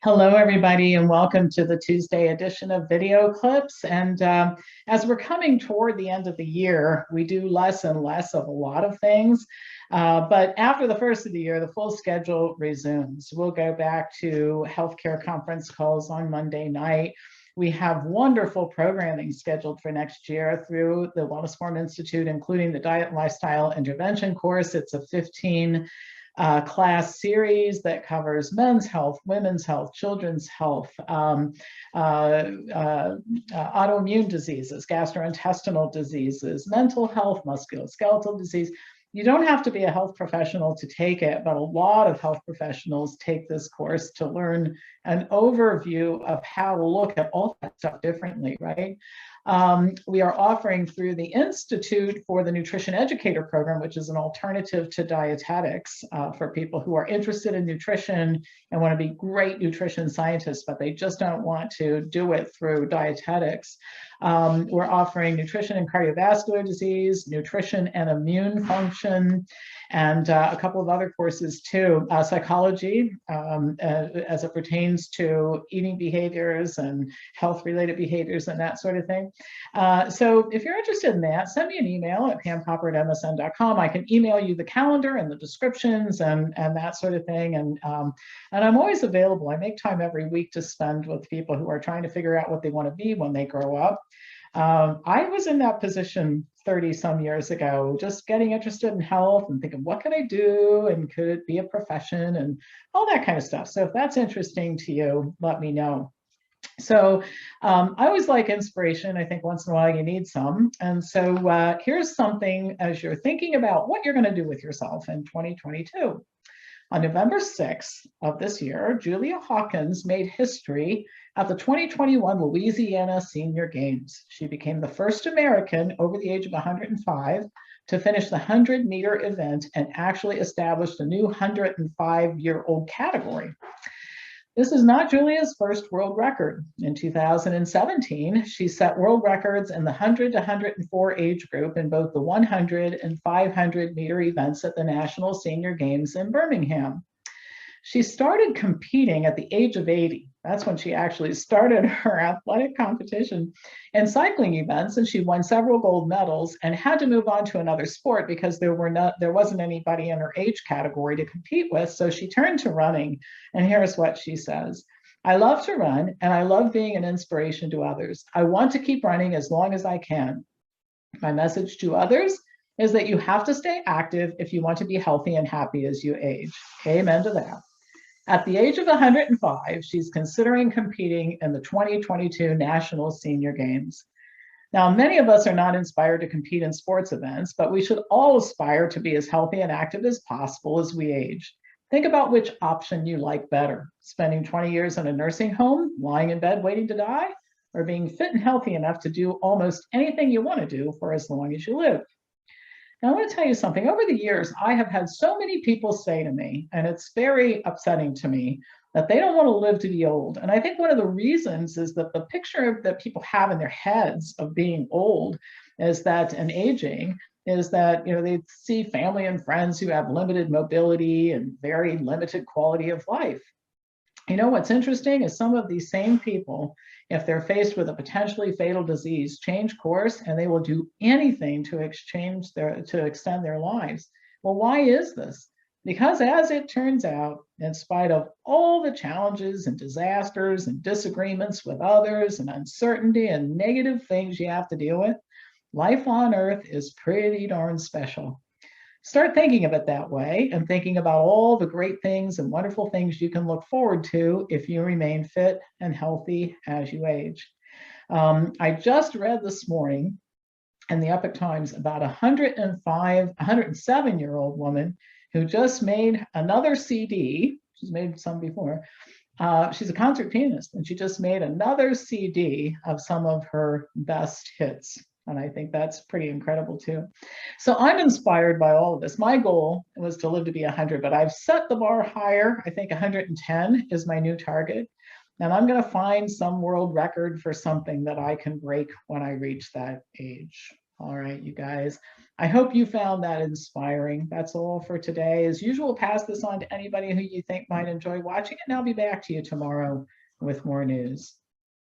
Hello, everybody, and welcome to the Tuesday edition of Video Clips. And as we're coming toward the end of the year, we do less and less of a lot of things. But after the first of the year, the full schedule resumes. We'll go back to healthcare conference calls on Monday night. We have wonderful programming scheduled for next year through the Wellness Forum Institute, including the Diet and Lifestyle Intervention course. It's a 15 class series that covers men's health, women's health, children's health, autoimmune diseases, gastrointestinal diseases, mental health, musculoskeletal disease. You don't have to be a health professional to take it, but a lot of health professionals take this course to learn an overview of how to look at all that stuff differently, right? We are offering through the Institute for the Nutrition Educator Program, which is an alternative to dietetics for people who are interested in nutrition and want to be great nutrition scientists, but they just don't want to do it through dietetics. We're offering nutrition and cardiovascular disease, nutrition and immune function, and a couple of other courses too, psychology as it pertains to eating behaviors and health-related behaviors and that sort of thing. So if you're interested in that, send me an email at pamcopper@msn.com. I can email you the calendar and the descriptions and that sort of thing. And I'm always available. I make time every week to spend with people who are trying to figure out what they want to be when they grow up. I was in that position 30 some years ago, just getting interested in health and thinking, what could I do? And could it be a profession and all that kind of stuff? So if that's interesting to you, let me know. So I always like inspiration. I think once in a while you need some. And so here's something as you're thinking about what you're going to do with yourself in 2022. On November 6th of this year, Julia Hawkins made history at the 2021 Louisiana Senior Games. She became the first American over the age of 105 to finish the 100-meter event and actually established a new 105-year-old category. This is not Julia's first world record. In 2017, she set world records in the 100 to 104 age group in both the 100 and 500-meter events at the National Senior Games in Birmingham. She started competing at the age of 80. That's when she actually started her athletic competition in cycling events, and she won several gold medals and had to move on to another sport because there wasn't anybody in her age category to compete with. So she turned to running, and here's what she says. I love to run, and I love being an inspiration to others. I want to keep running as long as I can. My message to others is that you have to stay active if you want to be healthy and happy as you age. Amen to that. At the age of 105, she's considering competing in the 2022 National Senior Games. Now, many of us are not inspired to compete in sports events, but we should all aspire to be as healthy and active as possible as we age. Think about which option you like better, spending 20 years in a nursing home, lying in bed waiting to die, or being fit and healthy enough to do almost anything you want to do for as long as you live. Now, I want to tell you something. Over the years, I have had so many people say to me, and it's very upsetting to me, that they don't want to live to be old. And I think one of the reasons is that the picture that people have in their heads of being old is that, and aging, is that, they see family and friends who have limited mobility and very limited quality of life. What's interesting is some of these same people, if they're faced with a potentially fatal disease, change course, and they will do anything to extend their lives. Well, why is this? Because as it turns out, in spite of all the challenges and disasters and disagreements with others and uncertainty and negative things you have to deal with, life on Earth is pretty darn special. Start thinking of it that way and thinking about all the great things and wonderful things you can look forward to if you remain fit and healthy as you age. I just read this morning in the Epoch Times about a 107-year-old woman who just made another CD. She's made some before. She's a concert pianist, and she just made another CD of some of her best hits. And I think that's pretty incredible too. So I'm inspired by all of this. My goal was to live to be 100, but I've set the bar higher. I think 110 is my new target. And I'm going to find some world record for something that I can break when I reach that age. All right, you guys. I hope you found that inspiring. That's all for today. As usual, pass this on to anybody who you think might enjoy watching it, and I'll be back to you tomorrow with more news.